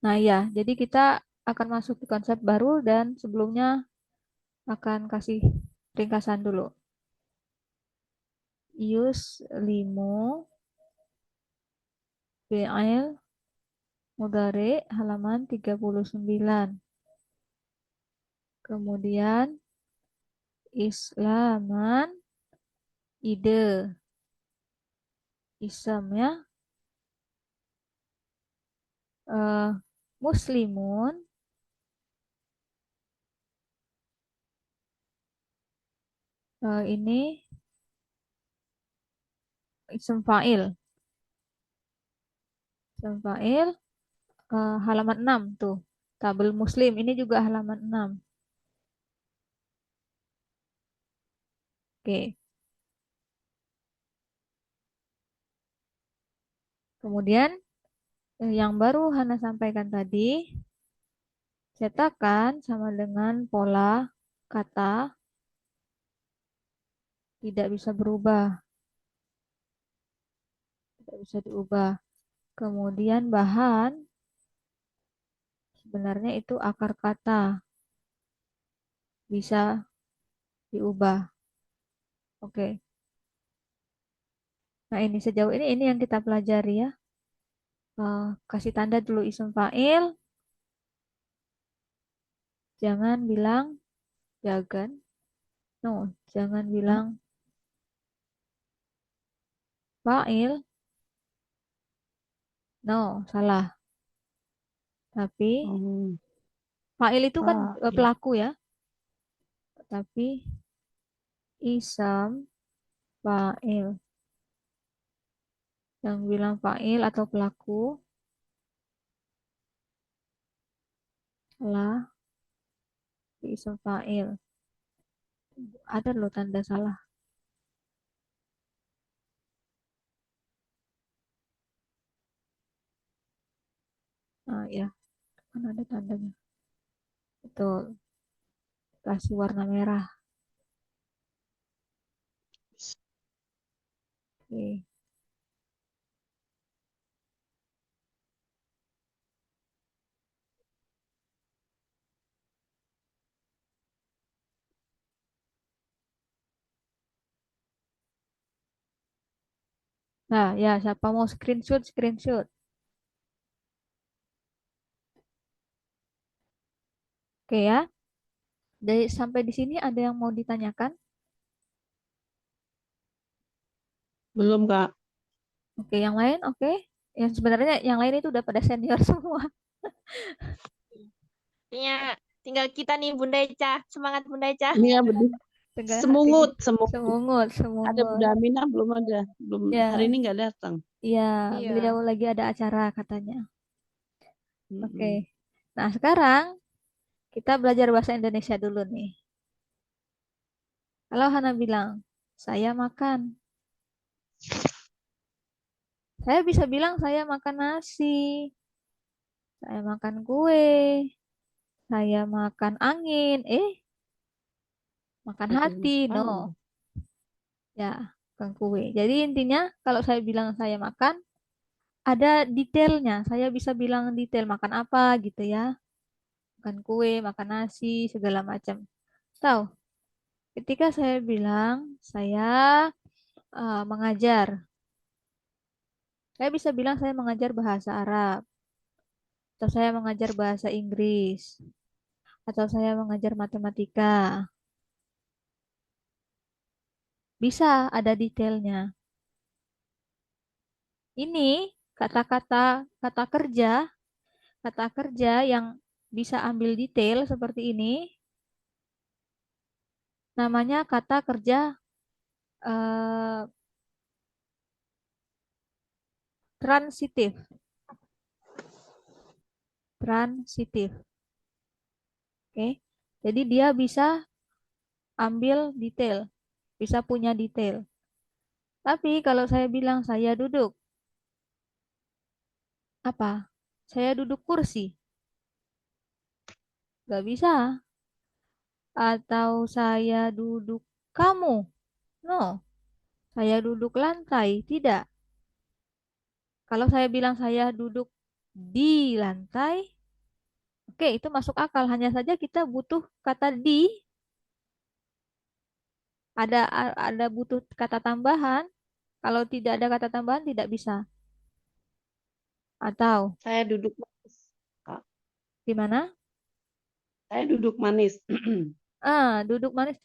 Nah ya, jadi kita akan masuk ke konsep baru dan sebelumnya akan kasih ringkasan dulu. Yuslimu fi'il mudhari halaman 39. Kemudian Islaman ide Islam ya. Eh, Muslimun ini isim fa'il. Isim fa'il halaman 6 tuh. Tabel Muslim ini juga halaman 6. Oke. Kemudian yang baru Hana sampaikan tadi, cetakan sama dengan pola kata tidak bisa berubah, tidak bisa diubah. Kemudian bahan sebenarnya itu akar kata bisa diubah. Oke. Nah, ini sejauh ini yang kita pelajari ya. Kasih tanda dulu isim fa'il, jangan bilang jagan. No, jangan bilang fa'il. No, salah. Tapi Oh, fa'il itu kan fa'il. pelaku ya. Tapi isam fa'il. Yang bilang fa'il atau pelaku adalah isim fa'il. Ada loh tanda salah. Nah, ya, kan ada tandanya. Betul. Kasih warna merah. Oke. Nah, ya, siapa mau screenshot, screenshot. Oke ya. Dari sampai di sini ada yang mau ditanyakan? Belum, Kak. Oke, yang lain, oke. Yang sebenarnya yang lain itu udah pada senior semua. Kayaknya tinggal kita nih Bunda Eca. Semangat Bunda Eca. Iya, betul. Dengan hati Semungut, semungut. semungut, Ada Bunda semungut. Aminah belum ada. Belum hari Ya, ini nggak datang. ya, beliau Iya. lagi ada acara katanya. Oke. Mm-mm. Nah, sekarang kita belajar bahasa Indonesia dulu nih. Kalau Hana bilang, saya makan. Saya bisa bilang saya makan nasi. Saya makan kue. Saya makan angin. Makan Betul hati. No. sekali. Ya, bukan kue. Jadi intinya kalau saya bilang saya makan, ada detailnya. Saya bisa bilang detail makan apa gitu ya. Makan kue, makan nasi, segala macam. Tahu? Ketika saya bilang saya mengajar, saya bisa bilang saya mengajar bahasa Arab, atau saya mengajar bahasa Inggris, atau saya mengajar matematika. Bisa ada detailnya. Ini kata-kata kata kerja yang bisa ambil detail seperti ini namanya kata kerja eh, transitif. Transitif. Oke. Jadi dia bisa ambil detail, bisa punya detail. Tapi kalau saya bilang saya duduk, apa? Saya duduk kursi, nggak bisa. Atau saya duduk kamu, no. Saya duduk lantai, tidak. Kalau saya bilang saya duduk di lantai, Oke, itu masuk akal. Hanya saja kita butuh kata di, ada butuh kata tambahan. Kalau tidak ada kata tambahan tidak bisa. Atau Saya duduk manis, Kak. gimana? Saya duduk manis. Duduk manis.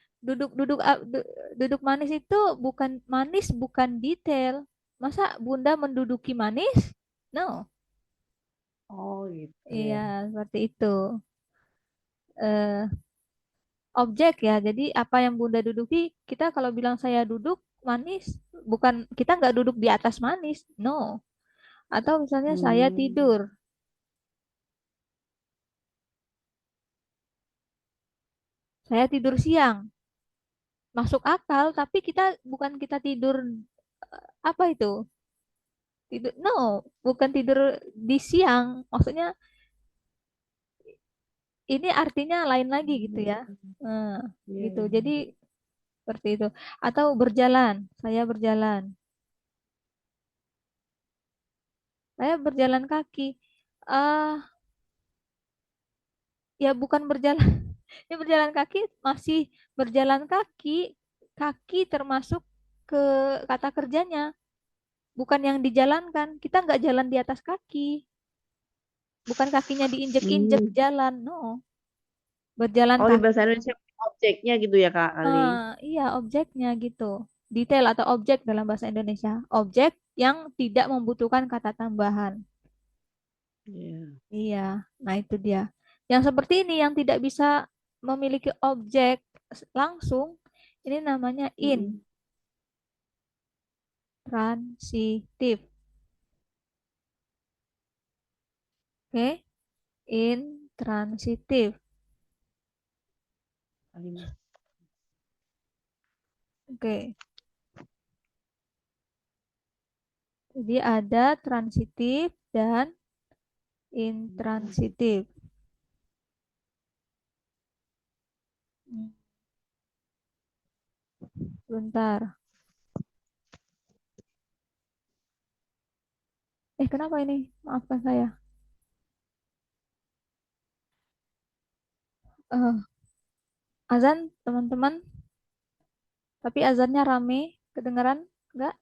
Duduk manis itu bukan detail. Masa Bunda menduduki manis? No. Oh gitu Iya, ya. seperti itu. Eh, Objek ya. Jadi apa yang Bunda duduki, kita kalau bilang saya duduk manis, bukan kita nggak duduk di atas manis. No. Atau misalnya saya Hmm. tidur. Saya tidur siang. Masuk akal, tapi kita tidur apa itu? Tidur, no, bukan tidur di siang. Maksudnya ini artinya lain lagi gitu ya. Nah, Iya, gitu. iya. Jadi seperti itu. Atau berjalan, saya berjalan. Saya berjalan kaki. Ah, ya bukan berjalan. Ya berjalan kaki masih berjalan kaki. Kaki termasuk ke kata kerjanya, bukan yang dijalankan. Kita nggak jalan di atas kaki. Bukan kakinya diinjek-injek Hmm. jalan, no. Berjalan Oh, di kaki. bahasa Indonesia objeknya gitu ya Kak kali. Iya, objeknya gitu. Detail atau objek dalam bahasa Indonesia. Objek yang tidak membutuhkan kata tambahan. Iya. Iya, nah itu dia. Yang seperti ini yang tidak bisa memiliki objek langsung, ini namanya Mm-mm. intransitif. Oke, intransitif. Kalimat. Oke, jadi ada transitif dan intransitif. Hmm, Bentar. Kenapa ini? Maafkan saya. Eh, Azan, teman-teman. Tapi azannya rame. Kedengeran? Enggak?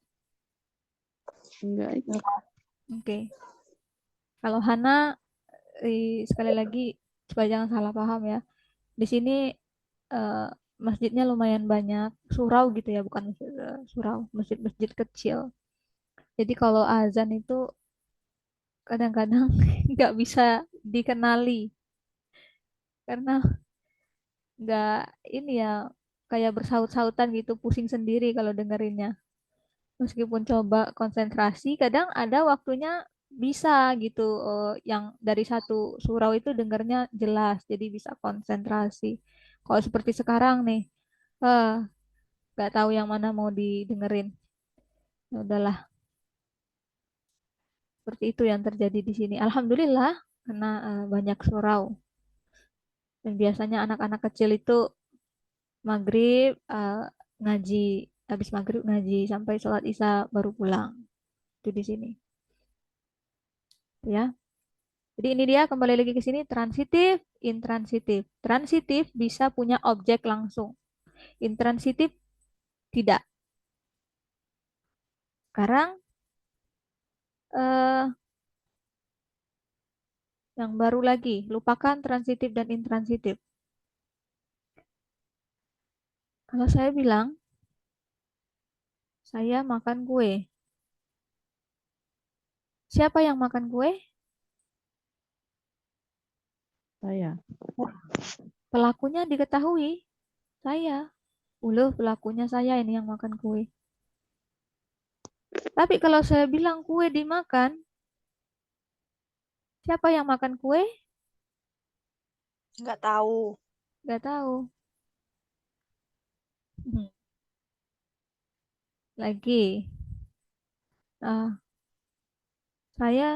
Enggak itu. Oke. Kalau Hana, sekali lagi, supaya jangan salah paham ya. Di sini eh, masjidnya lumayan banyak. Surau gitu ya, bukan masjid, surau. Masjid-masjid kecil. Jadi kalau azan itu kadang-kadang nggak bisa dikenali. Karena nggak ini ya, kayak bersaut-sautan gitu, pusing sendiri kalau dengerinnya. Meskipun coba konsentrasi, kadang ada waktunya bisa gitu, yang dari satu surau itu dengarnya jelas, jadi bisa konsentrasi. Kalau seperti sekarang nih, eh nggak tahu yang mana mau didengerin. Ya udahlah, seperti itu yang terjadi di sini. Alhamdulillah, karena banyak surau. Dan biasanya anak-anak kecil itu maghrib ngaji, habis maghrib ngaji sampai sholat isya baru pulang. Itu di sini, ya. Jadi ini dia kembali lagi ke sini transitif, intransitif. Transitif bisa punya objek langsung. Intransitif tidak. Sekarang eh, yang baru lagi, lupakan transitif dan intransitif. Kalau saya bilang saya makan kue, siapa yang makan kue? Saya. Pelakunya diketahui, saya. Uluh, pelakunya saya ini yang makan kue. Tapi kalau saya bilang kue dimakan, siapa yang makan kue? Nggak tahu. Gak tahu. Hmm. Lagi, ah, saya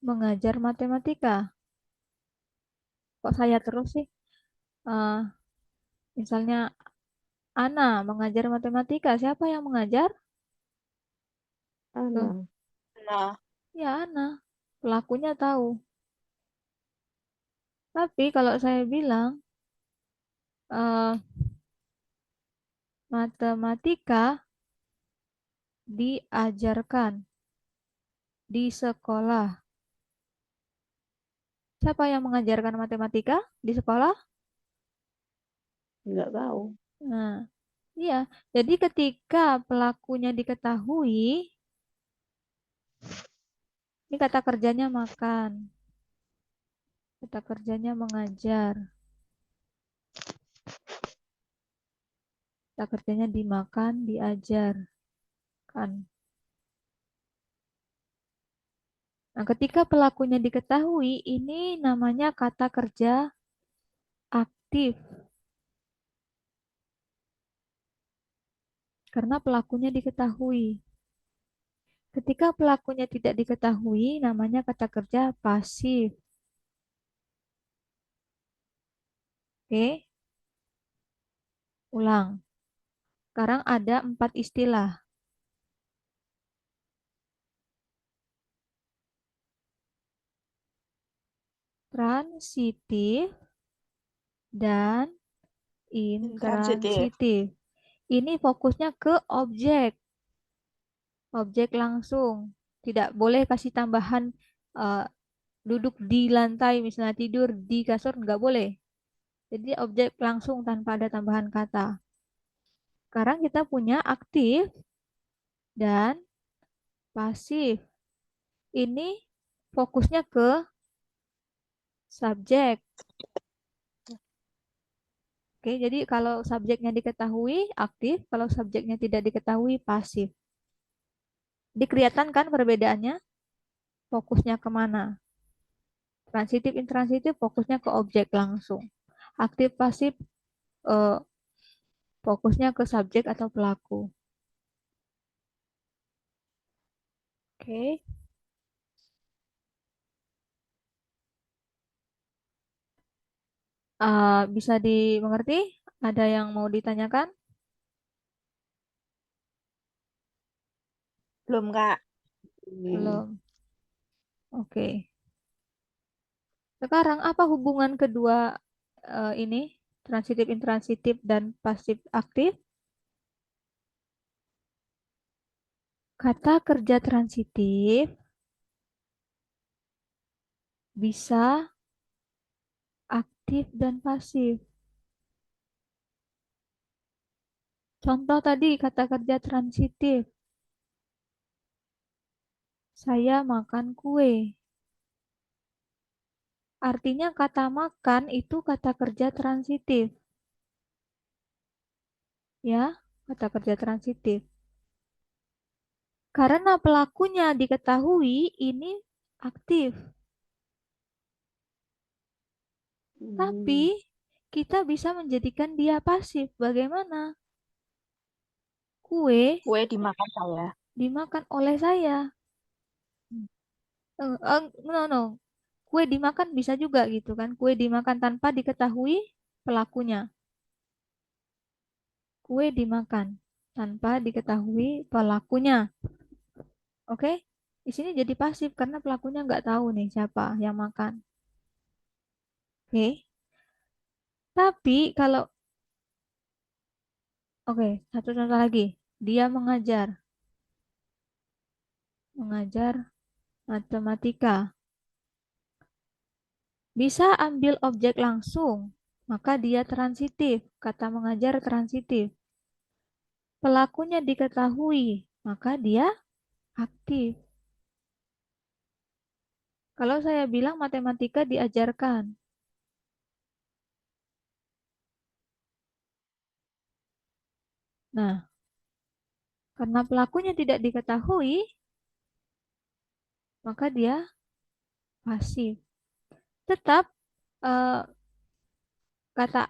mengajar matematika. Kok saya terus sih? Ah, Misalnya Ana mengajar matematika. Siapa yang mengajar? Tuh, Ana. Nah, ya Ana. Pelakunya tahu. Tapi kalau saya bilang matematika diajarkan di sekolah. Siapa yang mengajarkan matematika di sekolah? Nggak tahu. Nah, iya. Jadi ketika pelakunya diketahui, ini kata kerjanya makan, kata kerjanya mengajar, kata kerjanya dimakan, diajar, kan. Nah, ketika pelakunya diketahui, ini namanya kata kerja aktif. Karena pelakunya diketahui. Ketika pelakunya tidak diketahui, namanya kata kerja pasif. Oke, ulang. Sekarang ada 4 istilah. Transitif dan Intransitif. intransitif. Ini fokusnya ke objek. Objek langsung. Tidak boleh kasih tambahan duduk di lantai, misalnya tidur di kasur, nggak boleh. Jadi objek langsung tanpa ada tambahan kata. Sekarang kita punya aktif dan pasif. Ini fokusnya ke subjek. Oke, jadi kalau subjeknya diketahui aktif, kalau subjeknya tidak diketahui pasif. Dikelihatan kan perbedaannya? Fokusnya kemana? Transitif, intransitif fokusnya ke objek langsung. Aktif, pasif eh, fokusnya ke subjek atau pelaku. Oke. Bisa dimengerti? Ada yang mau ditanyakan? Belum, Kak. Belum. Oke. Sekarang apa hubungan kedua ini? Transitif, intransitif, dan pasif aktif? Kata kerja transitif bisa aktif dan pasif. Contoh tadi kata kerja transitif. Saya makan kue. Artinya kata makan itu kata kerja transitif. Ya, kata kerja transitif. Karena pelakunya diketahui ini aktif. Tapi kita bisa menjadikan dia pasif. Bagaimana? Kue Kue dimakan saya. dimakan oleh saya. No, no. Kue dimakan bisa juga gitu kan. Kue dimakan tanpa diketahui pelakunya. Kue dimakan tanpa diketahui pelakunya. Oke? Di sini jadi pasif karena pelakunya nggak tahu nih siapa yang makan. Oke? Tapi kalau, oke, satu contoh lagi. Dia mengajar. Mengajar matematika. Bisa ambil objek langsung, maka dia transitif. Kata mengajar transitif. Pelakunya diketahui, maka dia aktif. Kalau saya bilang matematika diajarkan. Nah, karena pelakunya tidak diketahui, maka dia pasif. Tetap eh, kata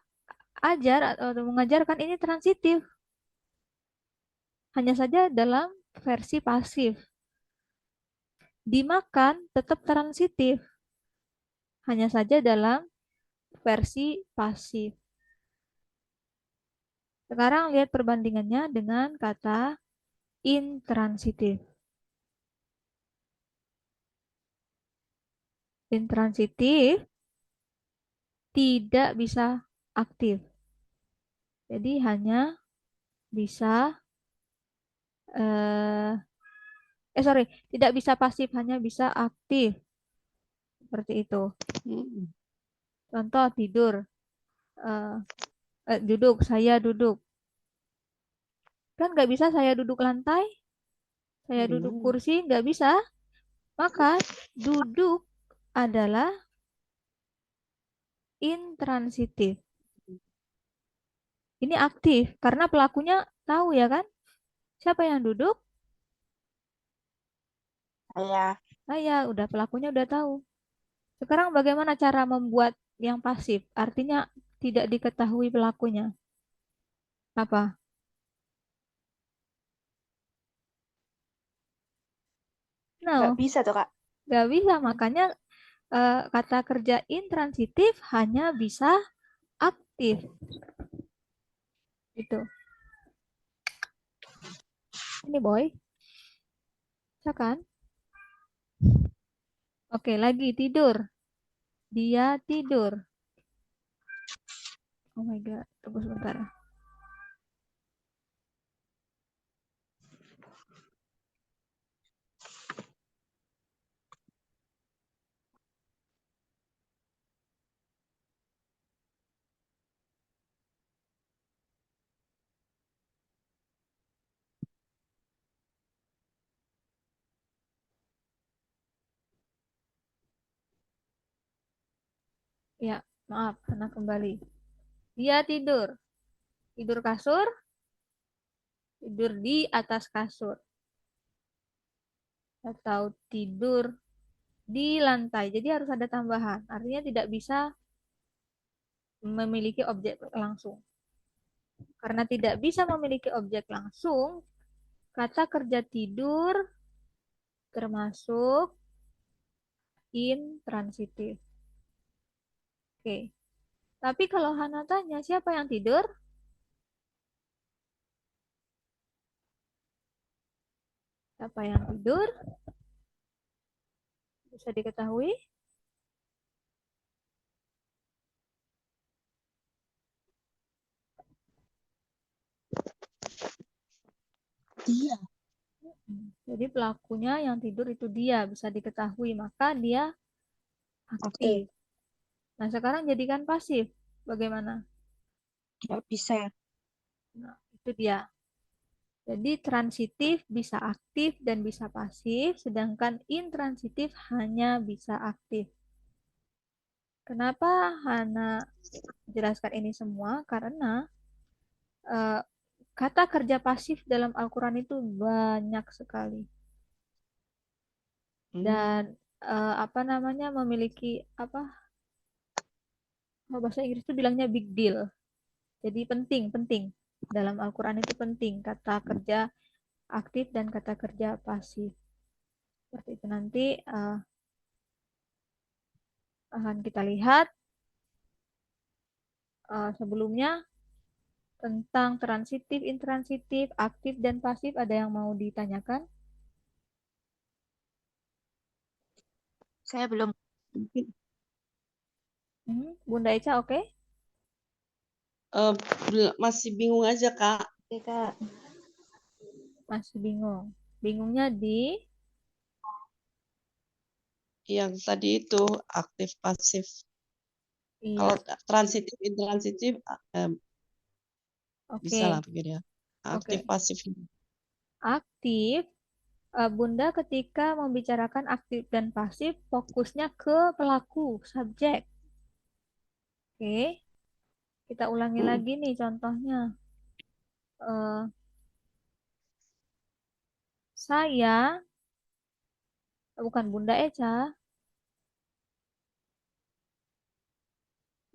ajar atau mengajarkan ini transitif. Hanya saja dalam versi pasif. Dimakan tetap transitif. Hanya saja dalam versi pasif. Sekarang lihat perbandingannya dengan kata intransitif. Intransitif tidak bisa aktif. Jadi hanya bisa sorry, tidak bisa pasif, hanya bisa aktif. Seperti itu. Mm-mm. Contoh tidur, eh, duduk, saya duduk. Kan nggak bisa saya duduk lantai, saya duduk Gimana? kursi, nggak bisa. Maka duduk adalah intransitif. Ini aktif karena pelakunya tahu ya kan? Siapa yang duduk? Saya. Saya, udah pelakunya udah tahu. Sekarang bagaimana cara membuat yang pasif? Artinya tidak diketahui pelakunya. Apa? Nggak No, bisa tuh, Kak. nggak bisa. Makanya kata kerja intransitif hanya bisa aktif. Itu. Ini boy, bisa kan? Oke, lagi tidur. Dia tidur. Oh my God, tunggu sebentar. Ya, maaf, karena kembali. Dia tidur. Tidur kasur, tidur di atas kasur. Atau tidur di lantai. Jadi harus ada tambahan. Artinya tidak bisa memiliki objek langsung. Karena tidak bisa memiliki objek langsung, kata kerja tidur termasuk intransitif. Oke. Tapi kalau Hana tanya siapa yang tidur? Siapa yang tidur? Bisa diketahui? Dia. Jadi pelakunya yang tidur itu dia, bisa diketahui, maka dia Oke. aktif. Nah, sekarang jadikan pasif. Bagaimana? Nggak bisa. Nah, itu dia. Jadi transitif bisa aktif dan bisa pasif, sedangkan intransitif hanya bisa aktif. Kenapa Hana jelaskan ini semua? Karena eh, kata kerja pasif dalam Al-Quran itu banyak sekali. Dan apa namanya memiliki apa bahasa Inggris itu bilangnya big deal. Jadi penting, penting. Dalam Al-Quran itu penting kata kerja aktif dan kata kerja pasif. Seperti itu nanti akan kita lihat sebelumnya tentang transitif, intransitif, aktif dan pasif. Ada yang mau ditanyakan? Saya belum. Mungkin Bunda Eca, oke? masih bingung aja, Kak. Oke, Kak. Masih bingung. Bingungnya di Yang tadi itu aktif pasif. iya, Kalau transitif, intransitif bisa oke, lah begitu ya. Aktif oke. pasif. Aktif, Bunda ketika membicarakan aktif dan pasif fokusnya ke pelaku, subjek. Oke, kita ulangi Mm. lagi nih contohnya. Eh, saya, bukan Bunda Eca,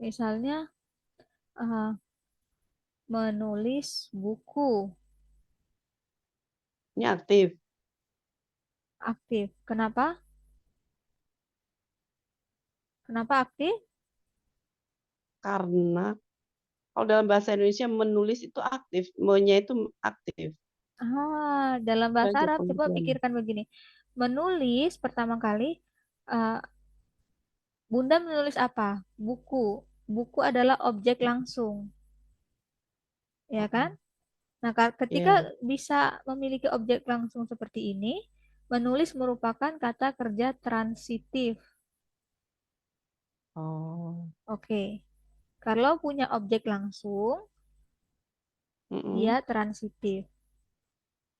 misalnya eh, menulis buku, Ini aktif aktif. Kenapa? Kenapa aktif? karena kalau dalam bahasa Indonesia menulis itu aktif, me-nya itu aktif. Dalam bahasa Aja Arab, coba pengertiannya. pikirkan begini. Menulis pertama kali, eh, Bunda menulis apa? Buku. buku adalah objek langsung, ya kan? Nah, ketika Ya. bisa memiliki objek langsung seperti ini, menulis merupakan kata kerja transitif. Oh. Oke, kalau punya objek langsung, dia Mm-mm. transitif.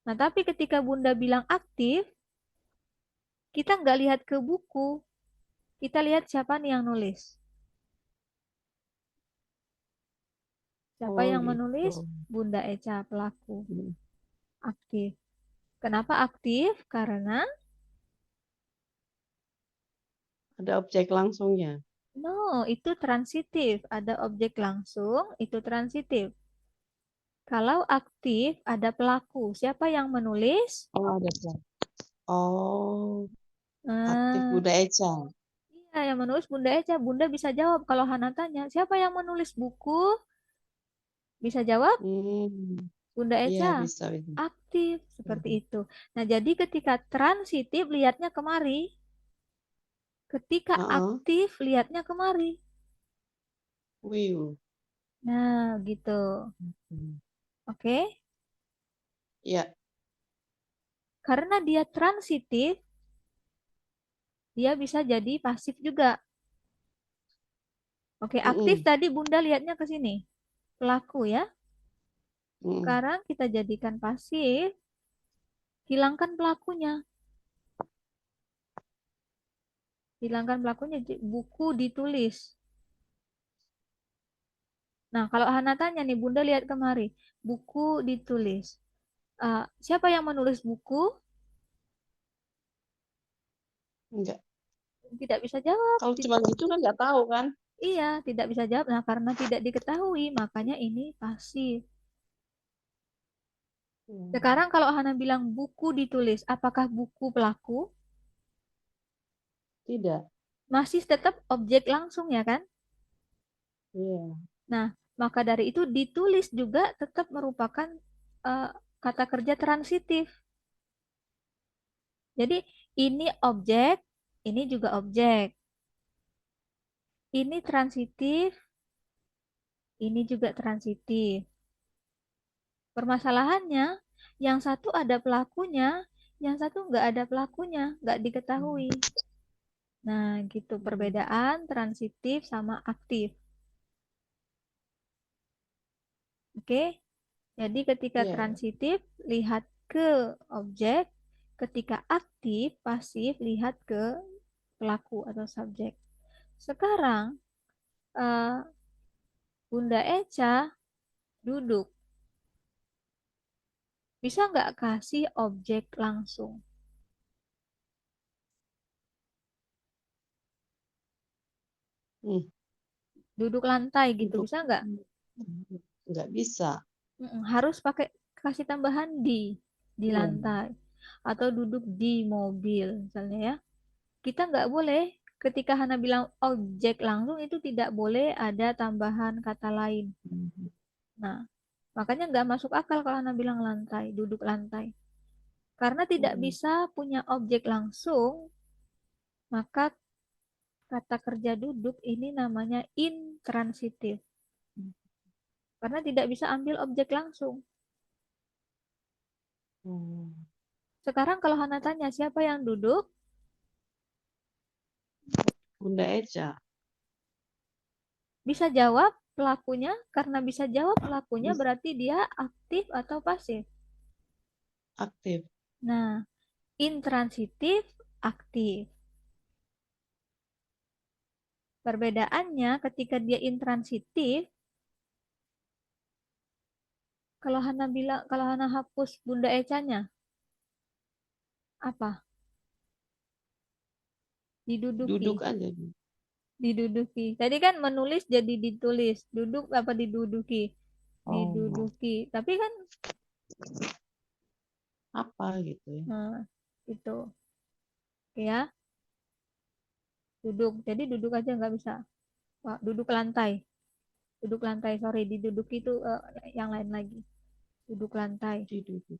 Nah, tapi ketika Bunda bilang aktif, kita nggak lihat ke buku, kita lihat siapa nih yang nulis. Siapa Oh yang gitu. menulis? Bunda Eca, pelaku. Mm. Aktif. Kenapa aktif? Karena Ada objek langsungnya. no, itu transitif. Ada objek langsung, itu transitif. Kalau aktif, ada pelaku. Siapa yang menulis? Oh ada Cak. Oh, aktif Nah, Bunda Eca. iya, yang menulis Bunda Eca. Bunda bisa jawab kalau Hana tanya, siapa yang menulis buku? Bisa jawab? Hmm. Bunda Iya Eca. bisa bisa. Aktif, seperti Mhm. itu. Nah, jadi ketika transitif, lihatnya kemari. Ketika Heeh. aktif, lihatnya kemari. Wiu. Nah, gitu. Hmm. Oke. Iya. Karena dia transitif, dia bisa jadi pasif juga. Oke, aktif Mm-mm. tadi Bunda lihatnya ke sini. Pelaku ya. Mm-mm. Sekarang kita jadikan pasif, hilangkan pelakunya. Hilangkan pelakunya, buku ditulis. Nah, kalau Hana tanya nih, Bunda lihat kemari, buku ditulis. Siapa yang menulis buku? Enggak. Tidak bisa jawab. Kalau cuma gitu kan nggak tahu kan? Iya, tidak bisa jawab. Nah, karena tidak diketahui, makanya ini pasif. Hmm. Sekarang kalau Hana bilang buku ditulis, apakah buku pelaku? Tidak. Masih tetap objek langsung ya kan? Iya. Nah, maka dari itu ditulis juga tetap merupakan eh, kata kerja transitif. Jadi ini objek, ini juga objek. Ini transitif, ini juga transitif. Permasalahannya, yang satu ada pelakunya, yang satu nggak ada pelakunya, nggak diketahui. Nah, gitu Hmm. perbedaan transitif sama aktif. Oke, jadi ketika Iya. Iya. transitif, lihat ke objek. Ketika aktif, pasif, lihat ke pelaku atau subjek. Sekarang, eh, Bunda Eca duduk. Bisa nggak kasih objek langsung? Hmm. Duduk lantai gitu, Untuk bisa nggak? nggak bisa. Harus pakai kasih tambahan di Iya. lantai. Atau duduk di mobil, misalnya ya. Kita nggak boleh, ketika Hana bilang objek langsung, itu tidak boleh ada tambahan kata lain. Hmm. Nah, makanya nggak masuk akal kalau Hana bilang lantai, duduk lantai. Karena tidak Hmm. bisa punya objek langsung, maka kata kerja duduk ini namanya intransitif. Karena tidak bisa ambil objek langsung. Hmm. Sekarang kalau Hana tanya siapa yang duduk, Bunda Eca. bisa jawab pelakunya. Karena bisa jawab pelakunya Bis- berarti dia aktif atau pasif. Aktif. Nah, intransitif, aktif. Perbedaannya ketika dia intransitif, kalau Hana hapus Bunda Ecanya, apa? Diduduki, Duduk aja. diduduki. Tadi kan menulis jadi ditulis, duduk apa diduduki, Oh, diduduki. Tapi kan, apa gitu ya? itu ya duduk. Jadi duduk aja nggak bisa. Wah, duduk lantai. Sorry, diduduki itu yang lain lagi. Duduk lantai Duduk.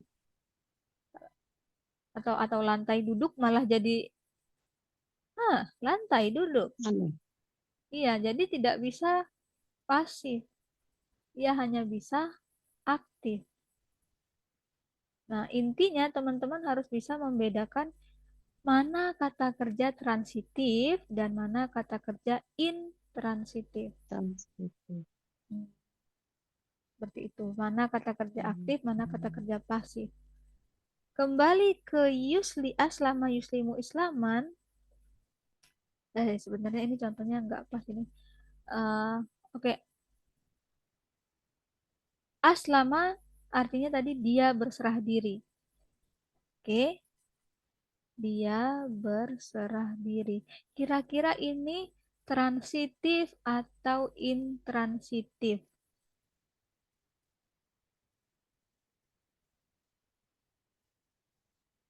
atau lantai duduk malah jadi lantai duduk. Aneh. Iya, jadi tidak bisa. pasif. Ia hanya bisa aktif. Nah, intinya teman-teman harus bisa membedakan mana kata kerja transitif dan mana kata kerja intransitif. Transitif. Seperti itu. Mana kata kerja aktif, mana kata kerja pasif. Kembali ke yusli aslama yuslimu islaman. Sebenarnya ini contohnya nggak pas ini. Oke. Aslama artinya tadi dia berserah diri. Oke. Dia berserah diri. Kira-kira ini transitif atau intransitif?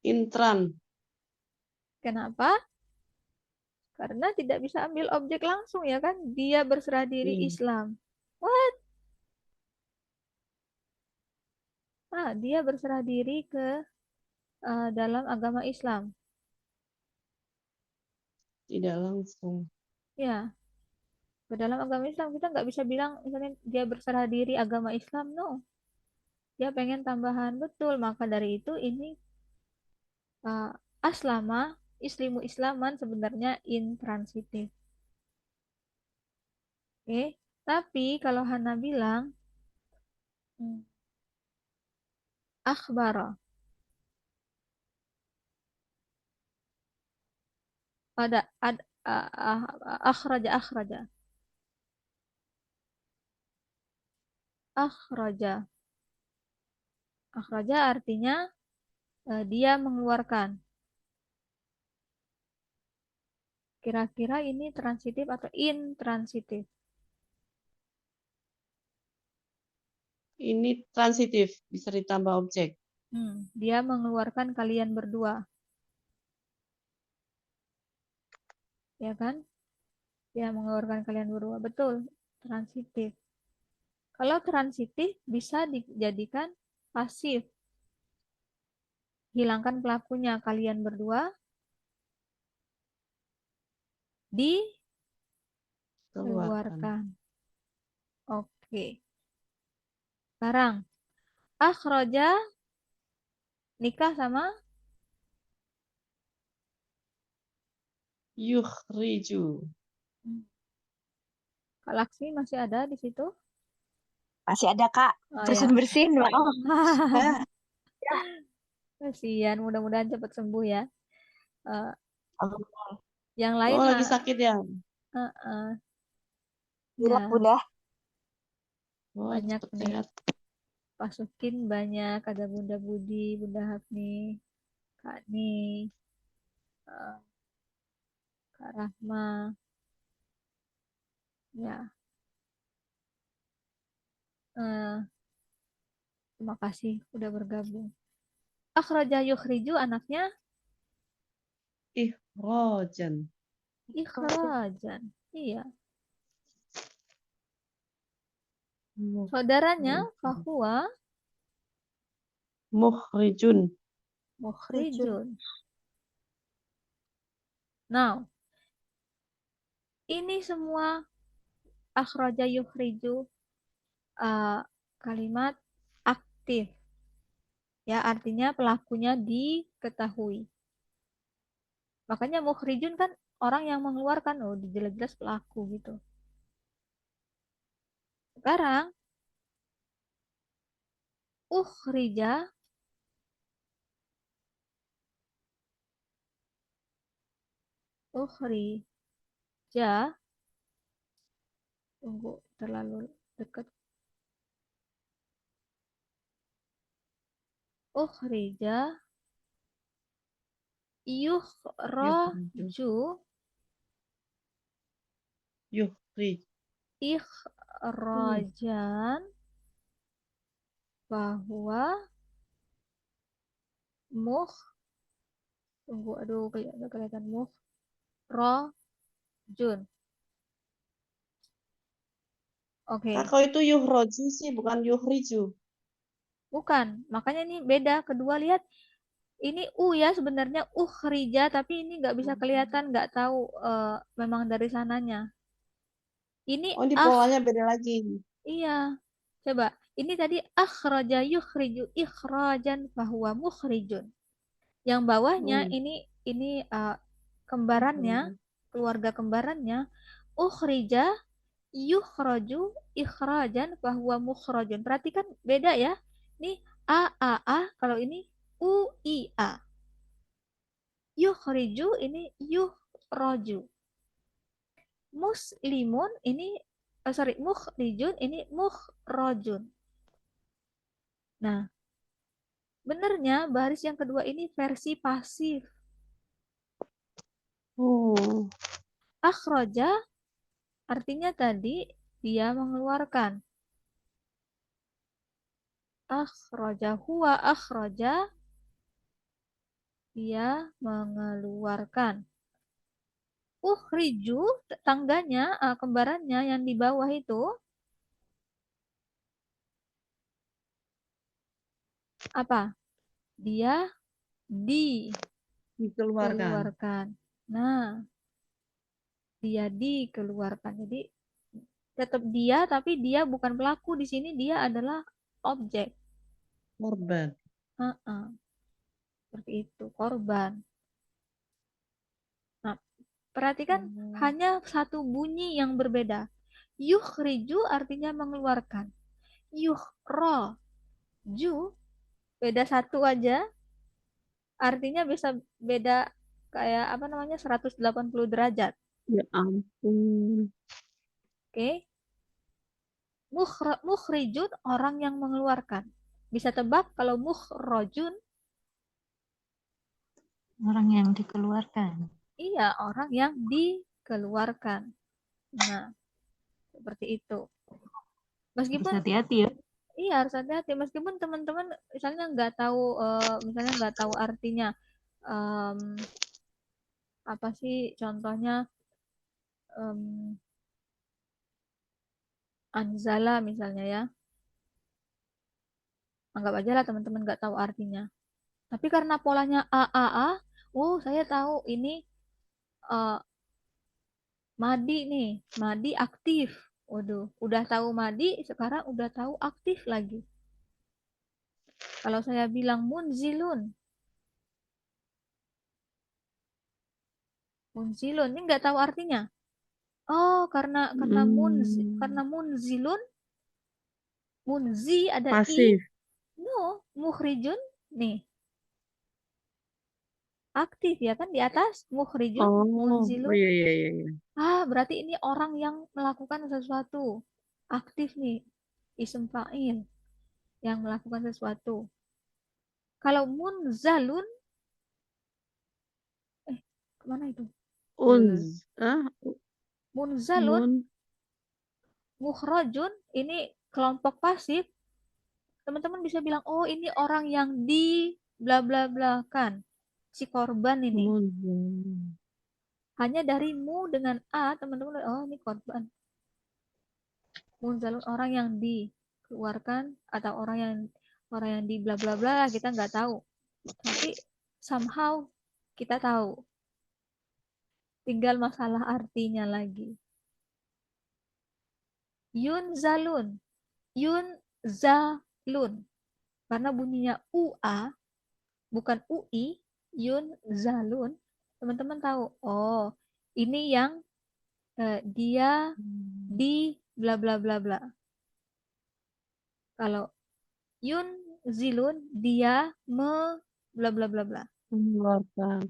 Intran. Kenapa? Karena tidak bisa ambil objek langsung ya kan? Dia berserah diri Iya. Islam. What? Dia berserah diri ke dalam agama Islam. Tidak langsung. Ya, ke dalam agama Islam kita nggak bisa bilang misalnya dia berserah diri agama Islam. No, dia pengen tambahan betul. Maka dari itu ini aslama, islimu islaman sebenarnya intransitif. Oke, tapi kalau Hana bilang akhbara, ada akhraja akhraja akhraja akhraja artinya dia mengeluarkan. Kira-kira ini transitif atau intransitif? Ini transitif, bisa ditambah objek. Dia mengeluarkan kalian berdua. Ya kan? Dia mengeluarkan kalian berdua. Betul, transitif. Kalau transitif bisa dijadikan pasif. Hilangkan pelakunya, kalian berdua Keluarkan. dikeluarkan. Oke. Sekarang, akhroja nikah sama Yukhriju. Kak Laksmi masih ada di situ? Masih ada, Kak. Oh ya. Bersin-bersin, maaf. Kasihan, mudah-mudahan cepat sembuh ya. Eh, Allah. yang lain Oh, lagi sakit ya? Gilak, ya, Bunda. Oh, banyak cepat nih. sehat. Pasukin banyak, ada Bunda Budi, Bunda Hafni, Kak Ni, eh, Kak Rahma, ya. eh, Terima kasih udah bergabung. Akhraja yukhriju anaknya Ikhrojan. ikhrajan. Iya. Saudaranya fahuwa Mukhrijun. mukhrijun. Now, ini semua akhraja yukhriju kalimat aktif. Ya, artinya pelakunya diketahui. Makanya mukhrijun kan orang yang mengeluarkan, oh jelas-jelas pelaku gitu. Sekarang ukhrija ukhrija tunggu terlalu dekat. Ukhrija yukhraju Yukhrij. ikhrajan bahwa muh tunggu aduh nggak kelihatan rojun. Oke, Kalau itu yuhroju sih, bukan yuhriju. bukan. Makanya ini beda. Kedua lihat ini ya sebenarnya ukhrija tapi ini nggak bisa kelihatan, nggak tahu memang dari sananya. Ini Oh, ini polanya beda lagi. iya. Coba, ini tadi akhraja yukhriju ikhrajan fahuwa mukhrijun. Yang bawahnya Hmm. ini kembarannya, keluarga kembarannya, ukhrija yukhraju ikhrajan fahuwa mukhrajun. Perhatikan beda ya. Ini a, kalau ini u i a. Yukhriju ini yukhraju. Muslimun ini mukhrijun ini mukhrajun. Nah, benernya baris yang kedua ini versi pasif. Oh. Akhroja artinya tadi dia mengeluarkan. Akhroja huwa akhroja dia mengeluarkan. Ukhriju tangganya, kembarannya yang di bawah itu apa? Dia Dikeluarkan. dikeluarkan. Nah, dia dikeluarkan. Jadi tetap dia, tapi dia bukan pelaku di sini. Dia adalah objek. Korban. Heeh, seperti itu, korban. Nah, perhatikan hanya satu bunyi yang berbeda. Yukhriju artinya mengeluarkan. Yukhroju beda satu aja, artinya bisa beda kayak apa namanya 180 derajat. Ya ampun. Oke. Mukhrijun orang yang mengeluarkan. Bisa tebak kalau mukhrajun Orang yang dikeluarkan. iya orang yang dikeluarkan. Nah, seperti itu. Harus Meskipun hati-hati ya. iya harus hati-hati meskipun teman-teman misalnya nggak tahu misalnya nggak tahu artinya em, apa sih contohnya anzala misalnya ya, anggap aja lah teman-teman nggak tahu artinya. Tapi karena polanya a, oh saya tahu ini eh, Madi nih, Madi aktif. Waduh, udah tahu Madi, sekarang udah tahu aktif lagi. Kalau saya bilang munzilun ini nggak tahu artinya. Oh, karena munzilun, munzi ada i, Pasif. no, mukhrijun nih aktif ya kan di atas mukhrijun, Oh, munzilun. iya, iya, iya, iya. Berarti ini orang yang melakukan sesuatu. Aktif nih, isim fa'il yang melakukan sesuatu. Kalau munzalun, kemana itu? Unz. Munzalun, Mun. mukhrajun, ini kelompok pasif. Teman-teman bisa bilang, oh ini orang yang di bla bla bla kan. Si korban ini. Mun. Hanya dari mu dengan a, teman-teman, oh ini korban. Munzalun orang yang dikeluarkan atau orang yang di bla bla bla kita nggak tahu. Tapi somehow kita tahu. Tinggal masalah artinya lagi. Yunzalun. Yunzalun. Karena bunyinya ua, bukan ui. Yunzalun. Teman-teman tahu. Oh, ini yang dia di bla bla bla bla. Kalau yunzilun, dia me bla bla bla bla. Mengeluarkan.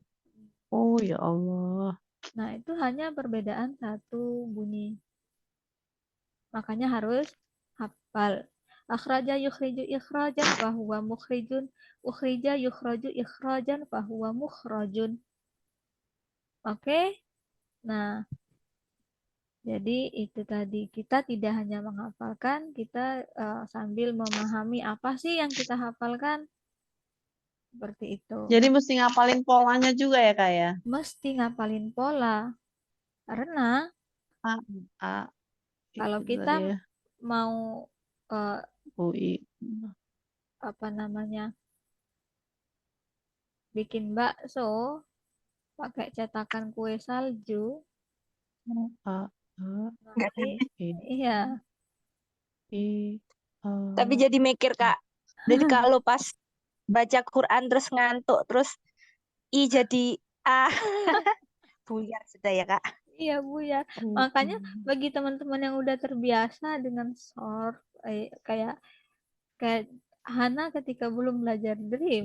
Oh, ya Allah. Nah, itu hanya perbedaan satu bunyi. Makanya harus hafal. Akhraja yukhriju ikhrajan fahuwa mukhrijun. Ukhrija yukhraju ikhrajan fahuwa mukhrajun. Oke? Nah, jadi itu tadi. Kita tidak hanya menghafalkan, kita sambil memahami apa sih yang kita hafalkan. Seperti itu. Jadi mesti ngapalin polanya juga ya, Kak ya? Mesti ngapalin pola. Karena A, A, kalau itu kita tadi ya. mau eh, UI. apa namanya bikin bakso pakai cetakan kue salju, A, Ah, Nggak Nanti oke. iya, Tapi Ah, jadi mikir Kak. Jadi kalau pas baca Quran terus ngantuk terus I jadi A. Buyar sudah ya Kak. iya Bu ya. Makanya bagi teman-teman yang udah terbiasa dengan short kayak kayak Hana ketika belum belajar Dream,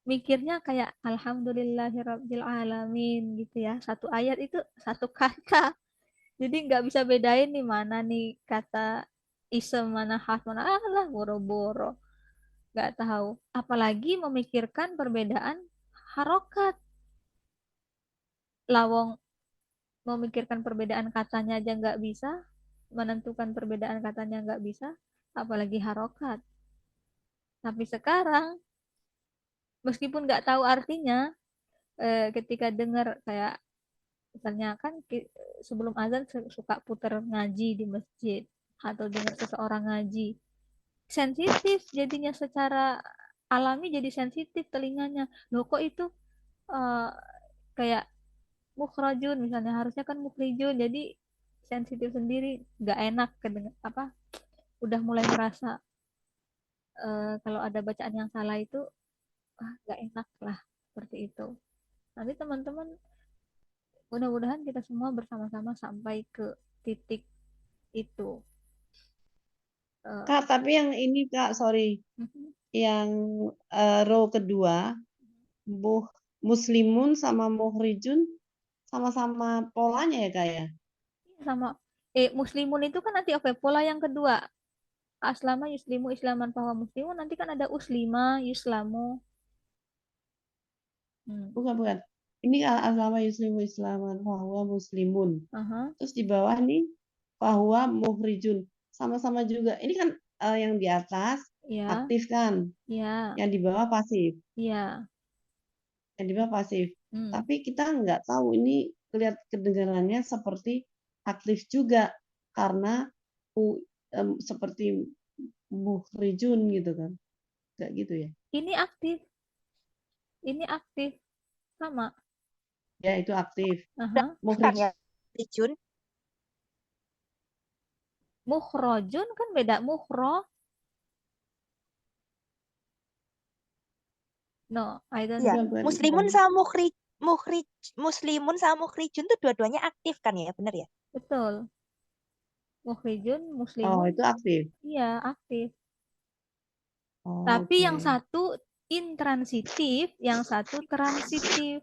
mikirnya kayak Alhamdulillahirabbil alamin gitu ya. Satu ayat itu satu kata. Jadi nggak bisa bedain nih mana nih kata isem mana harf mana lah boro-boro nggak tahu. Apalagi memikirkan perbedaan harokat. Lawong memikirkan perbedaan katanya aja nggak bisa, menentukan perbedaan katanya nggak bisa, apalagi harokat. Tapi sekarang meskipun nggak tahu artinya, ketika dengar kayak misalnya kan sebelum azan suka putar ngaji di masjid atau dengar seseorang ngaji, sensitif jadinya secara alami jadi sensitif telinganya. Loh kok itu eh, kayak mukhrajun misalnya harusnya kan mukhrijun jadi sensitif sendiri nggak enak kedengar apa udah mulai ngerasa kalau ada bacaan yang salah itu nggak enak lah seperti itu. Nanti teman-teman mudah-mudahan kita semua bersama-sama sampai ke titik itu. Kak, tapi yang ini Kak, sorry, Mhm. yang row kedua, muslimun sama muhrijun sama-sama polanya ya Kak ya? Sama muslimun itu kan nanti oke pola yang kedua aslama yuslimu islaman bahwa muslimun nanti kan ada uslima yuslamu. Bukan, bukan. Ini al-aslama yuslimu islaman bahwa muslimun. Aha, Terus di bawah nih bahwa muhrijun. Sama-sama juga. Ini kan yang di atas ya aktif kan, ya yang di bawah pasif. ya. Yang di bawah pasif. Hmm. Tapi kita nggak tahu ini kedengarannya seperti aktif juga karena seperti muhrijun gitu kan. Nggak gitu ya. Ini aktif sama. Ya itu aktif. Aha. Kan Muhrij ya Jun. Mukhrajun kan beda mukhro. No, I don't Iya. bukan, think. bukan, Muslimun bukan. sama Muslimun sama mukhrijun tuh dua-duanya aktif kan ya, benar ya? Betul. Mukhrijun, Oh, muslimun, itu aktif. iya aktif. Oh, Tapi yang oke. satu intransitif, yang satu transitif.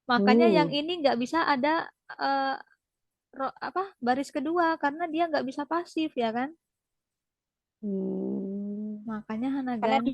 Makanya yang Hmm. ini nggak bisa ada eh, baris kedua karena dia nggak bisa pasif ya kan. Hmm. Makanya Hana Karena ganti